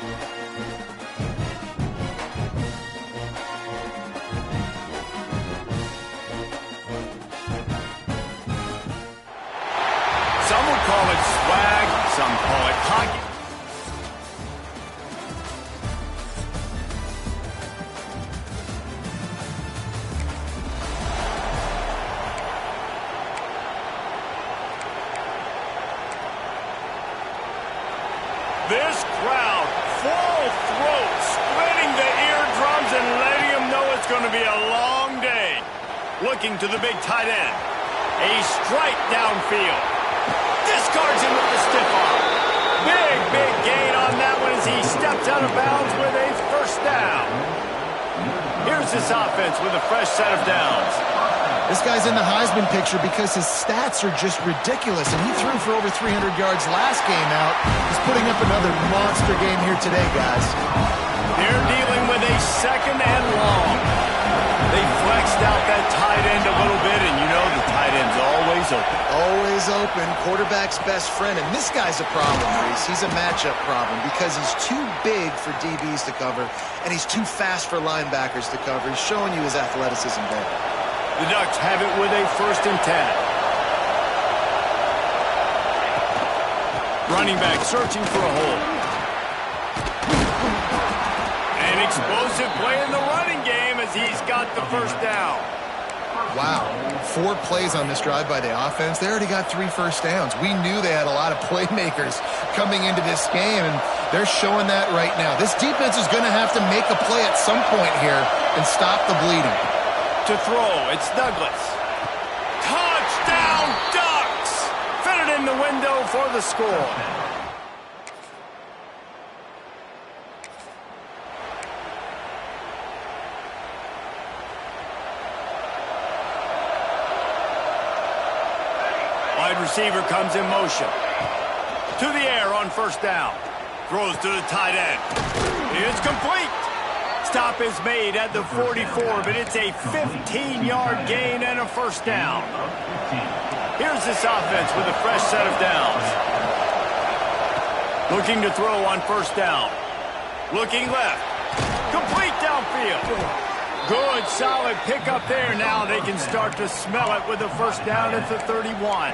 Some would call it swag, some call it hockey. This crowd, full throat, splitting the eardrums and letting them know it's going to be a long day. Looking to the big tight end. A strike downfield. Discards him with the stiff arm. Big gain on that one as he steps out of bounds with a first down. Here's this offense with a fresh set of downs. This guy's in the Heisman picture because his stats are just ridiculous, and he threw for over 300 yards last game out. He's putting up another monster game here today, guys. They're dealing with a second and long. They flexed out that tight end a little bit, and you know the tight end's always open. Always open, quarterback's best friend, and this guy's a problem, Reese. He's a matchup problem because he's too big for DBs to cover, and he's too fast for linebackers to cover. He's showing you his athleticism there. The Ducks have it with a 1st and 10. Running back searching for a hole. An explosive play in the running game as he's got the first down. Wow, 4 plays on this drive by the offense. They already got 3 first downs. We knew they had a lot of playmakers coming into this game, and they're showing that right now. This defense is going to have to make a play at some point here and stop the bleeding. To throw, it's Douglas. Touchdown, Ducks! Fitted in the window for the score. Wide receiver comes in motion. To the air on first down. Throws to the tight end. It's complete. Stop is made at the 44, but it's a 15-yard gain and a first down. Here's this offense with a fresh set of downs. Looking to throw on first down. Looking left. Complete downfield. Good, solid pickup there. Now they can start to smell it with a first down at the 31.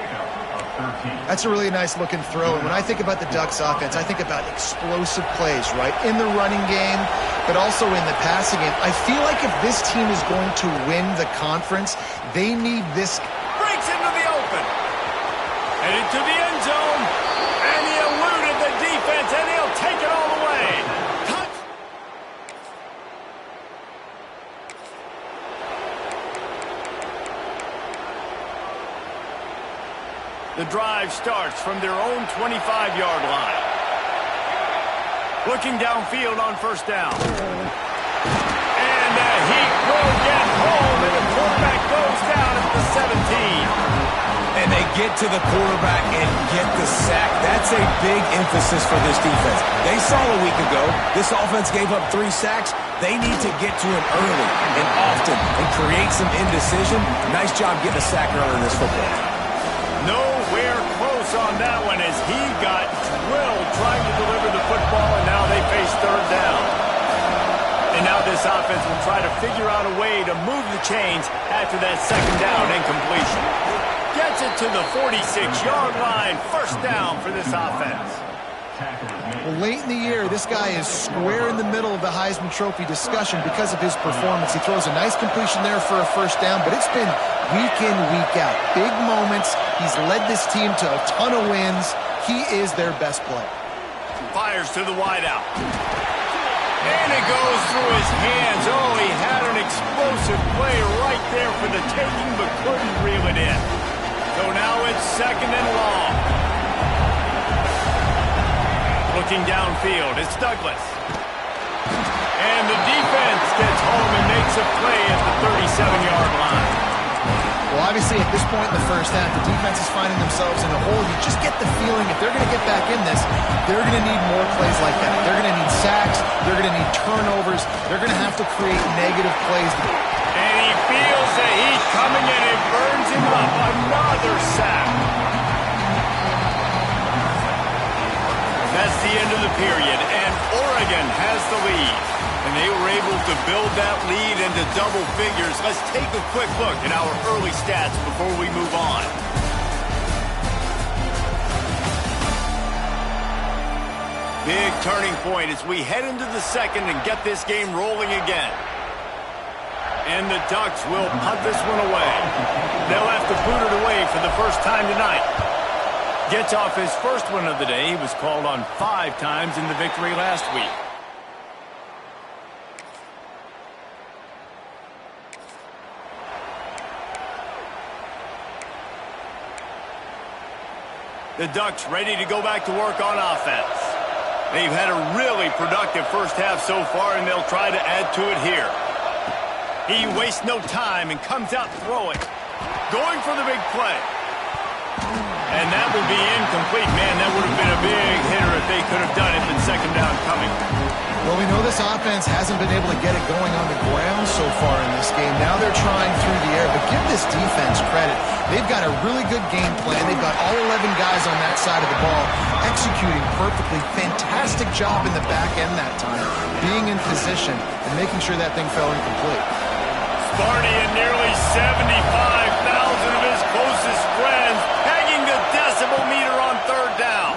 That's a really nice looking throw. And when I think about the Ducks offense, I think about explosive plays, right? In the running game, but also in the passing game. I feel like if this team is going to win the conference, they need this. Breaks into the open. Headed to the end zone. And he eluded the defense, and he'll take it all the way. The drive starts from their own 25-yard line. Looking downfield on first down. And he will get home, and the quarterback goes down at the 17. And they get to the quarterback and get the sack. That's a big emphasis for this defense. They saw a week ago this offense gave up 3 sacks. They need to get to him early and often and create some indecision. Nice job getting a sack early in this football. Nowhere close on that one as he got drilled trying to deliver the football, and now they face third down. And now this offense will try to figure out a way to move the chains after that second down incompletion. Gets it to the 46-yard line. First down for this offense. Well, late in the year, this guy is square in the middle of the Heisman Trophy discussion because of his performance. He throws a nice completion there for a first down, but it's been week in, week out. Big moments. He's led this team to a ton of wins. He is their best player. Fires to the wideout. And it goes through his hands. Oh, he had an explosive play right there for the taking, but couldn't reel it in. So now it's second and long. Looking downfield, it's Douglas. And the defense gets home and makes a play at the 37-yard line. Well, obviously, at this point in the first half, the defense is finding themselves in a hole. You just get the feeling if they're going to get back in this, they're going to need more plays like that. They're going to need sacks. They're going to need turnovers. They're going to have to create negative plays. And he feels the heat coming in and burns him up. Another sack. That's the end of the period, and Oregon narrowed that lead into double figures. Let's take a quick look at our early stats before we move on. Big turning point as we head into the second and get this game rolling again. And the Ducks will punt this one away. They'll have to boot it away for the first time tonight. Gets off his first one of the day. He was called on 5 times in the victory last week. The Ducks ready to go back to work on offense. They've had a really productive first half so far, and they'll try to add to it here. He wastes no time and comes out throwing. Going for the big play. And that will be incomplete. Man, that would have been a big hitter if they could have done it, but second down coming. Well, we know this offense hasn't been able to get it going on the ground so far in this game. Now they're trying through the air, but give this defense credit. They've got a really good game plan. They've got all 11 guys on that side of the ball executing perfectly. Fantastic job in the back end that time, being in position and making sure that thing fell incomplete. Sparty and nearly 75,000 of his closest friends pegging the decibel meter on third down.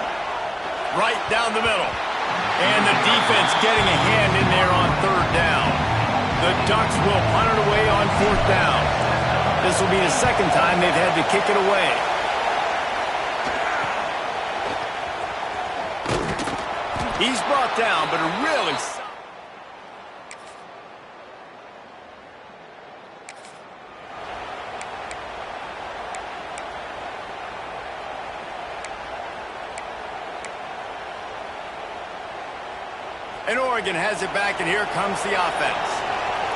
Right down the middle. And the defense getting a hand in there on third down. The Ducks will punt it away on fourth down. This will be the second time they've had to kick it away. He's brought down, but a really... And Oregon has it back, and here comes the offense.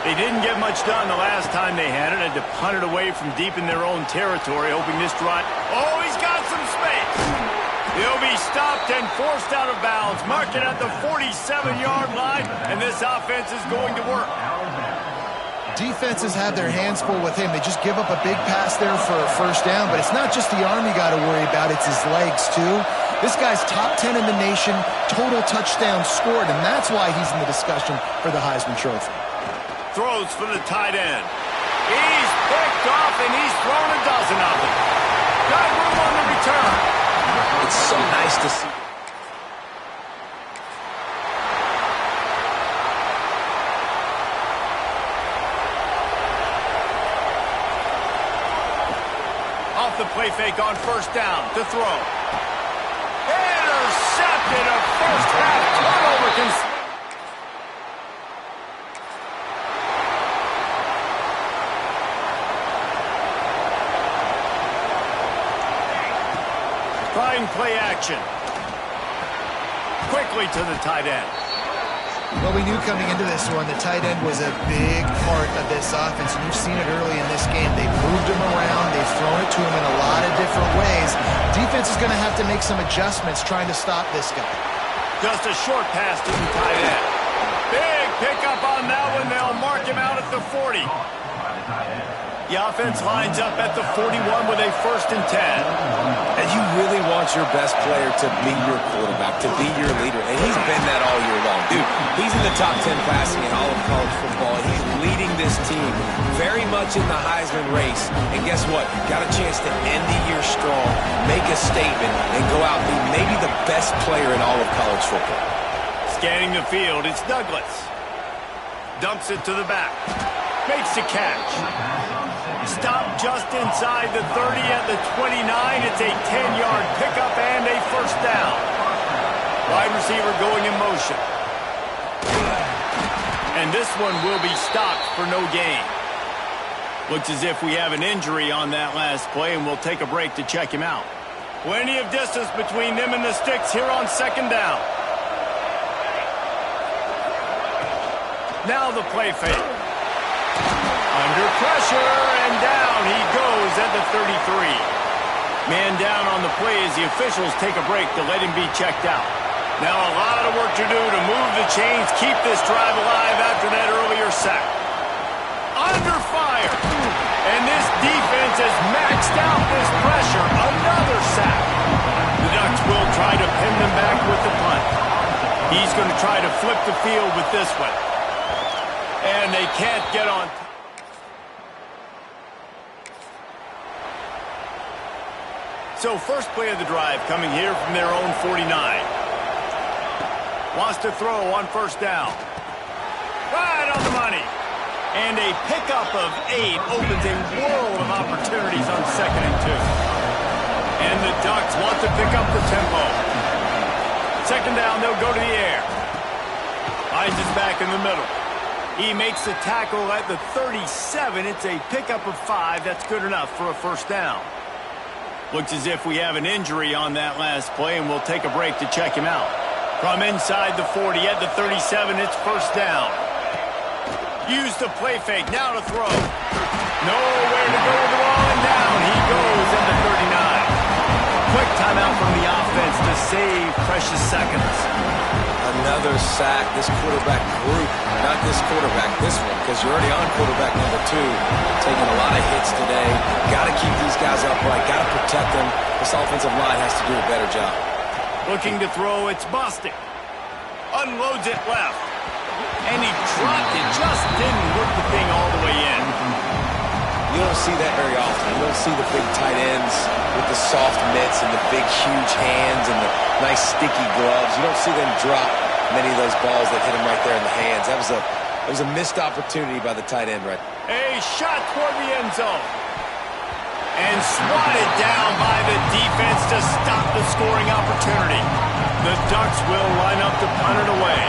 They didn't get much done the last time they had it. Had to punt it away from deep in their own territory, hoping this drive... Oh, he's got some space. He'll be stopped and forced out of bounds. Mark it at the 47-yard line, and this offense is going to work. Defenses have their hands full with him. They just give up a big pass there for a first down, but it's not just the arm you got to worry about, it's his legs too. This guy's top 10 in the nation, total touchdowns scored, and that's why he's in the discussion for the Heisman Trophy. Throws for the tight end. He's picked off, and he's thrown a dozen of them. Got room on the return. It's so nice to see. Off the play fake on first down to throw. Intercepted, a first half turnover. Trying play action. Quickly to the tight end. Well, we knew coming into this one, the tight end was a big part of this offense, and you've seen it early in this game. They've moved him around. They've thrown it to him in a lot of different ways. Defense is going to have to make some adjustments trying to stop this guy. Just a short pass to the tight end. Big pickup on that one. They'll mark him out at the 40. The offense lines up at the 41 with a 1st and 10. And you really want your best player to be your quarterback, to be your leader. And he's been that all year long. Dude, he's in the top 10 passing in all of college football. He's leading this team very much in the Heisman race. And guess what? Got a chance to end the year strong, make a statement, and go out and be maybe the best player in all of college football. Scanning the field, it's Douglas. Dumps it to the back. Makes the catch. Stopped just inside the 30 at the 29. It's a 10-yard pickup and a first down. Wide receiver going in motion. And this one will be stopped for no gain. Looks as if we have an injury on that last play, and we'll take a break to check him out. Plenty of distance between them and the sticks here on second down. Now the play fake. Under pressure, and down he goes at the 33. Man down on the play as the officials take a break to let him be checked out. Now a lot of work to do to move the chains, keep this drive alive after that earlier sack. Under fire. And this defense has maxed out this pressure. Another sack. The Ducks will try to pin them back with the punt. He's going to try to flip the field with this one. And they can't get on. So first play of the drive coming here from their own 49. Wants to throw on first down. Right on the money. And a pickup of 8 opens a world of opportunities on 2nd and 2. And the Ducks want to pick up the tempo. 2nd down, they'll go to the air. Finds his back in the middle. He makes the tackle at the 37. It's a pickup of 5. That's good enough for a first down. Looks as if we have an injury on that last play, and we'll take a break to check him out. From inside the 40 at the 37, it's first down. Use the play fake, now to throw. Nowhere to go with the ball, and down he goes at the 39. Quick timeout from the offense to save precious seconds. Another sack. This quarterback group, not this quarterback, this one, because you're already on quarterback number 2. Taking a lot of hits today. Got to keep these guys upright. Got to protect them. This offensive line has to do a better job. Looking to throw, it's Bostic. Unloads it left. And he dropped it. Just didn't work the thing all the way in. You don't see that very often. You don't see the big tight ends with the soft mitts and the big, huge hands and the nice, sticky gloves. You don't see them drop many of those balls that hit them right there in the hands. That was a missed opportunity by the tight end, right? A shot toward the end zone. And swatted down by the defense to stop the scoring opportunity. The Ducks will line up to punt it away.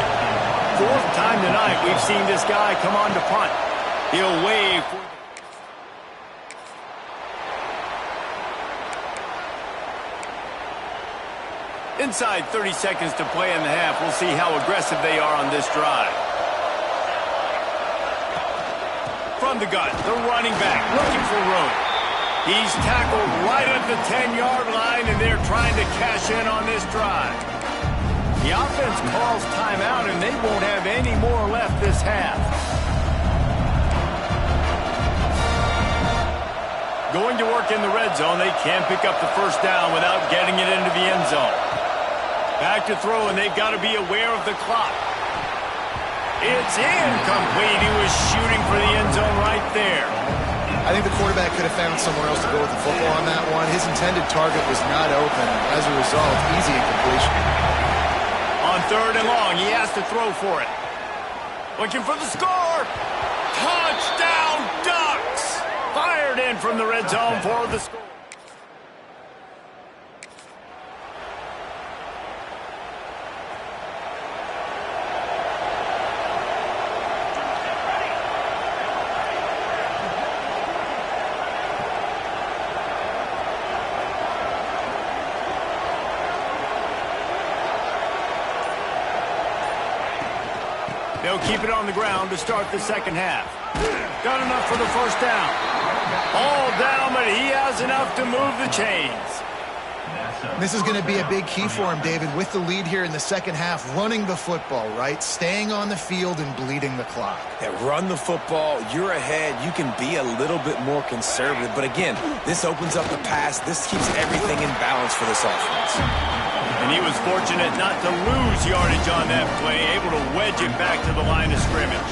4th time tonight we've seen this guy come on to punt. He'll wave for inside 30 seconds to play in the half. We'll see how aggressive they are on this drive. From the gun, the running back looking for room. He's tackled right at the 10-yard line, and they're trying to cash in on this drive. The offense calls timeout, and they won't have any more left this half. Going to work in the red zone, they can't pick up the first down without getting it into the end zone. Back to throw, and they've got to be aware of the clock. It's incomplete. He was shooting for the end zone right there. I think the quarterback could have found somewhere else to go with the football on that one. His intended target was not open. As a result, easy incompletion. On 3rd and long, he has to throw for it. Looking for the score. Touchdown, Ducks! Fired in from the red zone for the score. They'll keep it on the ground to start the second half. Got enough for the first down. All down, but he has enough to move the chains. This is going to be a big key for him, David, with the lead here in the second half, running the football, right? Staying on the field and bleeding the clock. Yeah, run the football. You're ahead. You can be a little bit more conservative. But again, this opens up the pass. This keeps everything in balance for this offense. And he was fortunate not to lose yardage on that play, able to wedge it back to the line of scrimmage.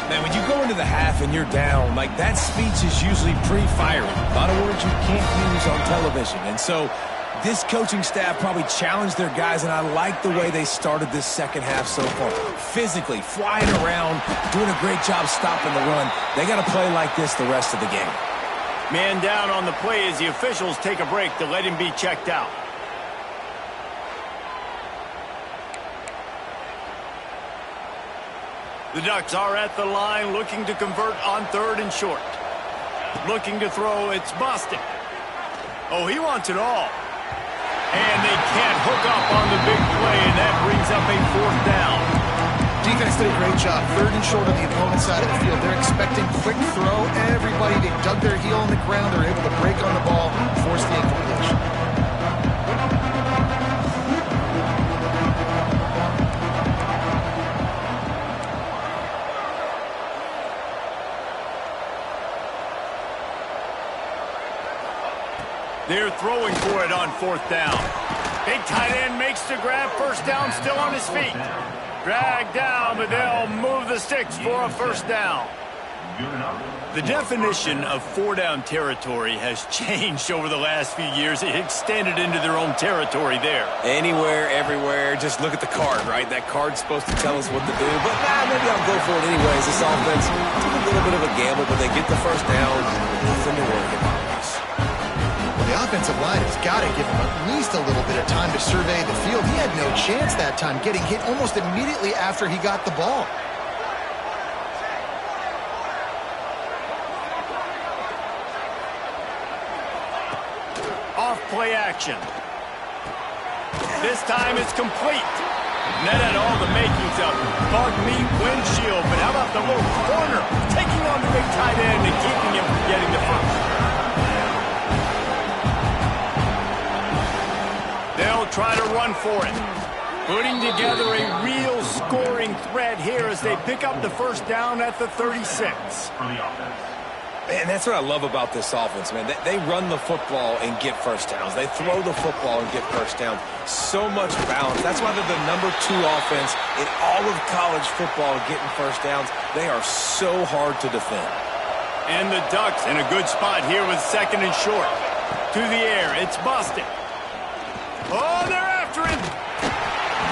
Man, when you go into the half and you're down, like that speech is usually pre-firing. A lot of words you can't use on television. And so this coaching staff probably challenged their guys, and I like the way they started this second half so far. Physically, flying around, doing a great job stopping the run. They got to play like this the rest of the game. Man down on the play as the officials take a break to let him be checked out. The Ducks are at the line looking to convert on 3rd and short. Looking to throw, it's Bostic. Oh, he wants it all. And they can't hook up on the big play, and that brings up a 4th down. Defense did a great job. 3rd and short on the opponent's side of the field. They're expecting quick throw. Everybody, they dug their heel on the ground. They're able to break on the ball, force the incompletion. They're throwing for it on 4th down. Big tight end makes the grab. First down, still on his feet. Dragged down, but they'll move the sticks for a first down. The definition of four-down territory has changed over the last few years. It extended into their own territory there. Anywhere, everywhere, just look at the card, right? That card's supposed to tell us what to do, but maybe I'll go for it anyways. This offense took a little bit of a gamble, but they get the first down. Nothing to worry about. Well, the offensive line has got to give him at least a little bit of time to survey the field. He had no chance that time, getting hit almost immediately after he got the ball. Play action. This time it's complete. And that had all the makings of bug meat windshield, but how about the little corner taking on the big tight end and keeping him from getting the first? They'll try to run for it. Putting together a real scoring threat here as they pick up the first down at the 36. Man, that's what I love about this offense, man. They run the football and get first downs. They throw the football and get first downs. So much balance. That's why they're the #2 offense in all of college football getting first downs. They are so hard to defend. And the Ducks in a good spot here with second and short. To the air, it's Bostic. Oh, they're after him.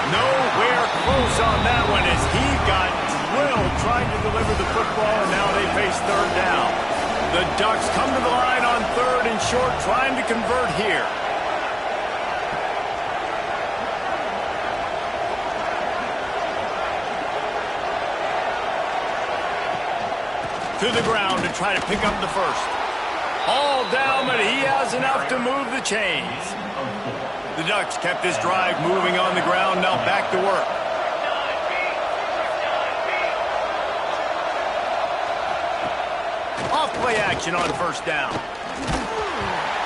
Nowhere close on that one as he got drilled trying to deliver the football, and now they face third down. The Ducks come to the line on third and short, trying to convert here. To the ground to try to pick up the first. All down, but he has enough to move the chains. The Ducks kept this drive moving on the ground, now back to work. Off-play action on first down.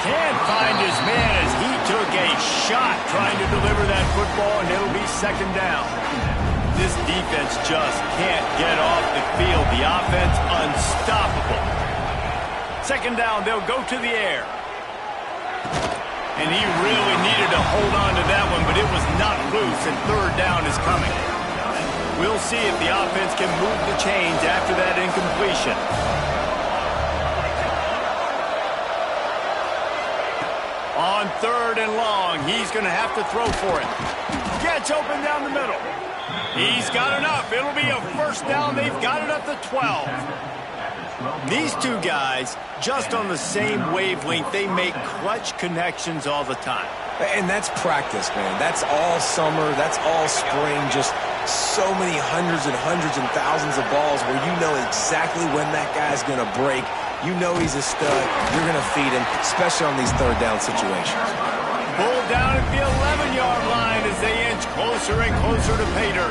Can't find his man as he took a shot trying to deliver that football, and it'll be second down. This defense just can't get off the field. The offense unstoppable. Second down, they'll go to the air. And he really needed to hold on to that one, but it was not loose, and third down is coming. We'll see if the offense can move the chains after that incompletion. On third and long, he's going to have to throw for it. Gets open down the middle. He's got enough. It'll be a first down. They've got it up to 12. These two guys, just on the same wavelength, they make clutch connections all the time. And that's practice, man. That's all summer. That's all spring. Just so many hundreds and thousands of balls where you know exactly when that guy's going to break. You know he's a stud. You're going to feed him, especially on these third down situations. Pulled down at the 11-yard line as they inch closer and closer to pay dirt.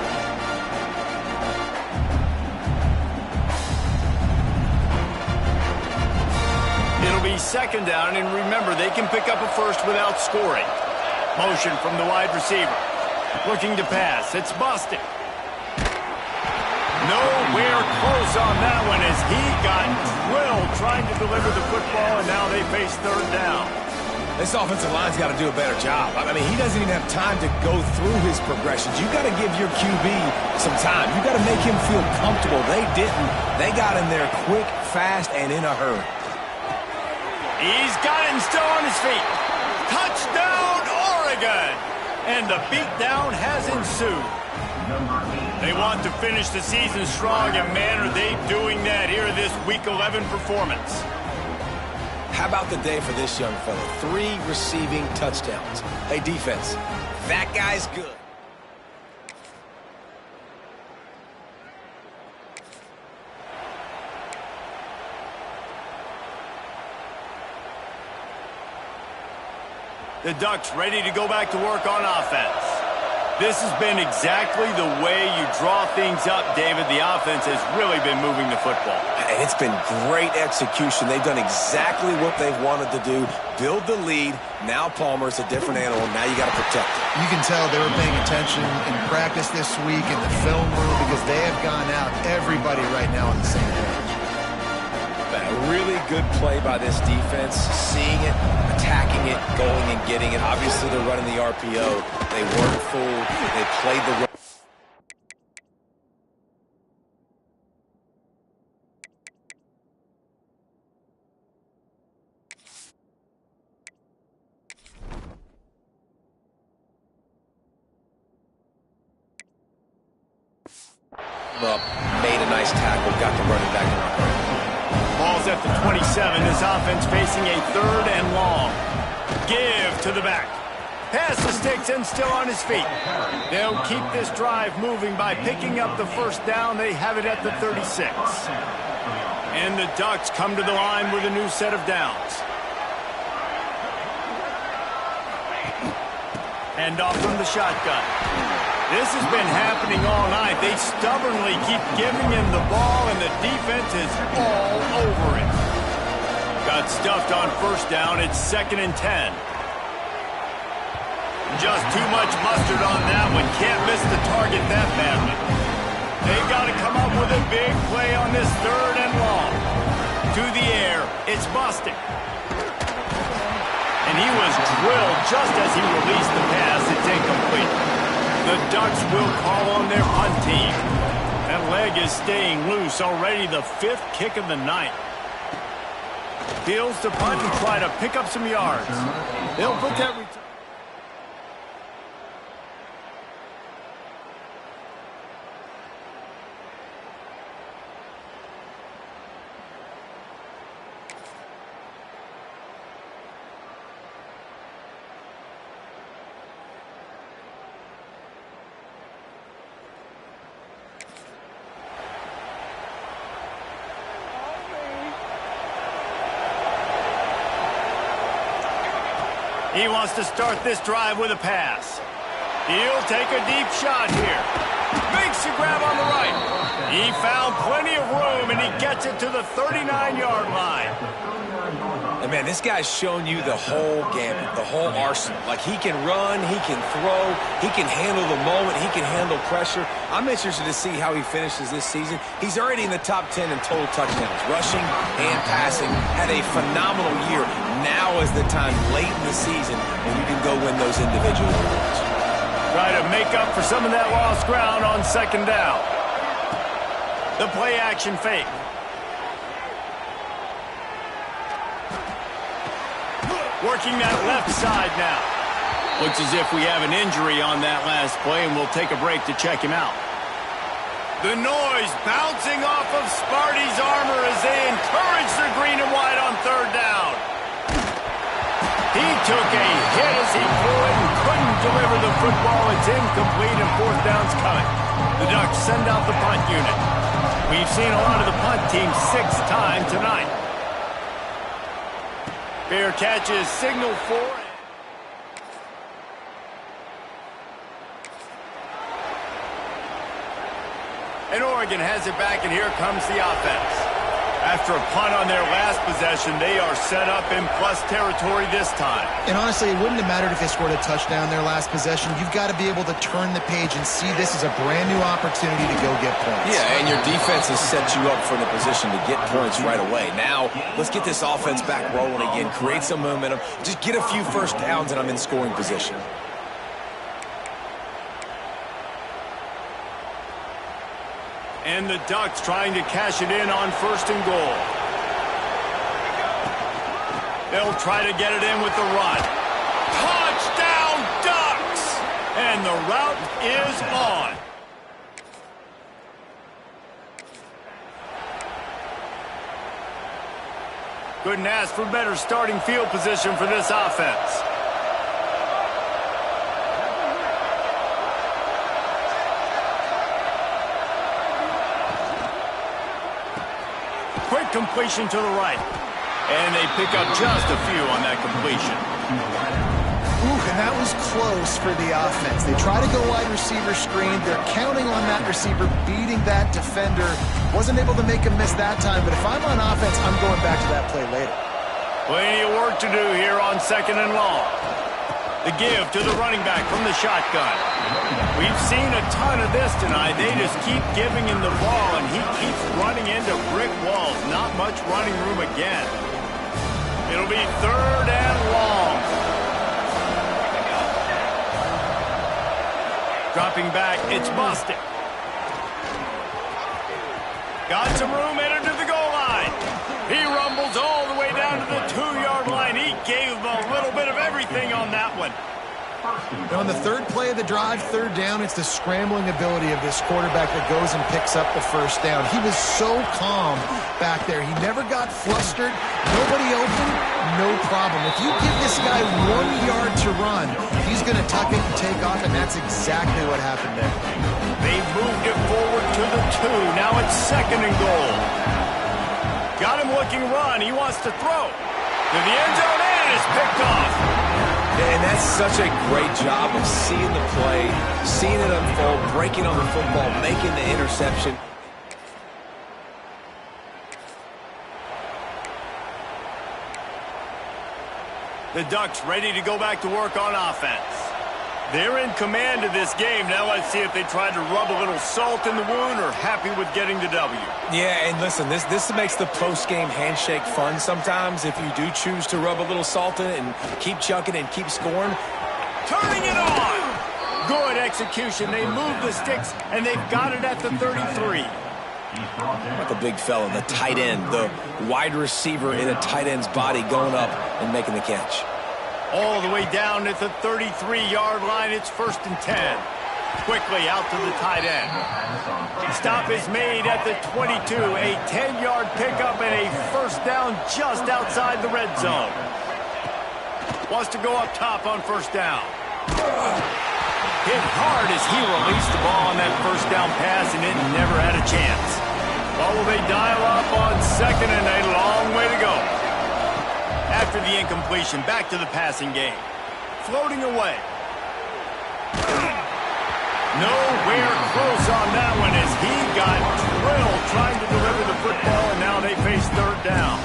It'll be second down, and remember, they can pick up a first without scoring. Motion from the wide receiver. Looking to pass. It's Bostic. Nowhere close on that one as he got drilled trying to deliver the football, and now they face third down. This offensive line's got to do a better job. I mean, he doesn't even have time to go through his progressions. You got to give your QB some time. You got to make him feel comfortable. They didn't. They got him there quick, fast, and in a hurry. He's got him still on his feet. Touchdown, Oregon! And the beatdown has ensued. They want to finish the season strong, and man, are they doing that here this Week 11 performance. How about the day for this young fella? 3 receiving touchdowns. Hey, defense, that guy's good. The Ducks ready to go back to work on offense. This has been exactly the way you draw things up, David. The offense has really been moving the football. And it's been great execution. They've done exactly what they've wanted to do. Build the lead. Now Palmer's a different animal. Now you got to protect it. You can tell they were paying attention in practice this week in the film room because they have gone out, everybody right now on the same page. A really good play by this defense, seeing it, attacking it, going and getting it. Obviously, they're running the RPO. They weren't fooled. They played the Up, made a nice tackle, got the running back in line. Ball's at the 27. This offense facing a 3rd and long. Give to the back. Pass the sticks and still on his feet. They'll keep this drive moving by picking up the first down. They have it at the 36. And the Ducks come to the line with a new set of downs. Hand off from the shotgun. This has been happening all night. They stubbornly keep giving him the ball, and the defense is all over it. Got stuffed on first down. It's 2nd and 10. Just too much mustard on that one. Can't miss the target that badly. They've got to come up with a big play on this 3rd and long. To the air. It's busted. And he was drilled just as he released the pass. It's incomplete. The Ducks will call on their punt team. That leg is staying loose. Already the 5th kick of the night. Fields to punt and try to pick up some yards. They'll put that return. He wants to start this drive with a pass. He'll take a deep shot here. Makes the grab on the right. He found plenty of room, and he gets it to the 39-yard line. And, man, this guy's shown you the whole gamut, the whole arsenal. Like, he can run, he can throw, he can handle the moment, he can handle pressure. I'm interested to see how he finishes this season. He's already in the top 10 in total touchdowns. Rushing and passing. Had a phenomenal year. Now is the time late in the season when you can go win those individual awards. Try to make up for some of that lost ground on 2nd down. The play action fake. Working that left side now. Looks as if we have an injury on that last play, and we'll take a break to check him out. The noise bouncing off of Sparty's armor as they encourage the green and white on 3rd down. He took a hit as he threw it and couldn't deliver the football. It's incomplete, and 4th down's coming. The Ducks send out the punt unit. We've seen a lot of the punt team 6 times tonight. Fair catch is signaled for. And Oregon has it back, and here comes the offense. After a punt on their last possession, they are set up in plus territory this time. And honestly, it wouldn't have mattered if they scored a touchdown their last possession. You've got to be able to turn the page and see this as a brand new opportunity to go get points. Yeah, and your defense has set you up for the position to get points right away. Now, let's get this offense back rolling again, create some momentum, just get a few first downs, and I'm in scoring position. And the Ducks trying to cash it in on 1st and goal. They'll try to get it in with the run. Touchdown, Ducks! And the route is on. Couldn't ask for better starting field position for this offense. Quick completion to the right. And they pick up just a few on that completion. Ooh, and that was close for the offense. They try to go wide receiver screen. They're counting on that receiver beating that defender. Wasn't able to make him miss that time, but if I'm on offense, I'm going back to that play later. Plenty of work to do here on 2nd and long. The give to the running back from the shotgun. We've seen a ton of this tonight. They just keep giving him the ball, and he keeps running into brick walls. Not much running room again. It'll be 3rd and long. Dropping back, it's busted. Got some room, headed to the goal line. He rumbles all the way down to the 2-yard line. He gave them a little bit of everything on that one. And on the third play of the drive, third down, it's the scrambling ability of this quarterback that goes and picks up the first down. He was so calm back there. He never got flustered. Nobody open, no problem. If you give this guy 1 yard to run, he's going to tuck it and take off, and that's exactly what happened there. They moved it forward to the 2. Now it's 2nd and goal. Got him looking run. He wants to throw. To the end zone, and it's picked off. And that's such a great job of seeing the play, seeing it unfold, breaking on the football, making the interception. The Ducks ready to go back to work on offense. They're in command of this game. Now let's see if they try to rub a little salt in the wound or happy with getting the W. Yeah, and listen, this makes the post-game handshake fun sometimes if you do choose to rub a little salt in it and keep chucking and keep scoring. Turning it on! Good execution. They move the sticks, and they've got it at the 33. About the big fella, the tight end, the wide receiver in a tight end's body going up and making the catch. All the way down at the 33-yard line. It's 1st and 10. Quickly out to the tight end. Stop is made at the 22. A 10-yard pickup and a first down just outside the red zone. Wants to go up top on first down. Hit hard as he released the ball on that first down pass, and it never had a chance. Well, will they dial up on 2nd and a long way to go? After the incompletion, back to the passing game. Floating away. Nowhere close on that one as he got drilled trying to deliver the football, and now they face 3rd down.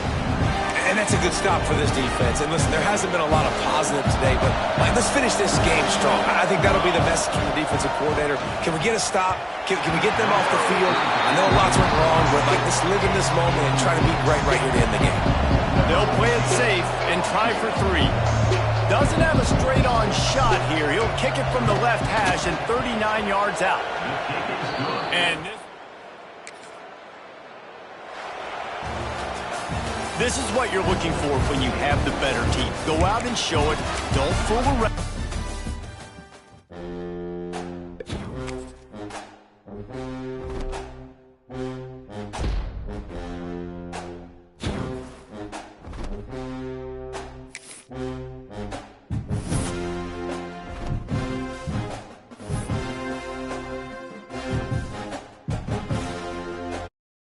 And that's a good stop for this defense. And listen, there hasn't been a lot of positive today, but let's finish this game strong. I think that'll be the message from the defensive coordinator. Can we get a stop? Can we get them off the field? I know lots went wrong, but let's live in this moment and try to be right here to end the game. They'll play it safe and try for 3. Doesn't have a straight-on shot here. He'll kick it from the left hash and 39 yards out. And this is what you're looking for when you have the better team. Go out and show it. Don't fool around.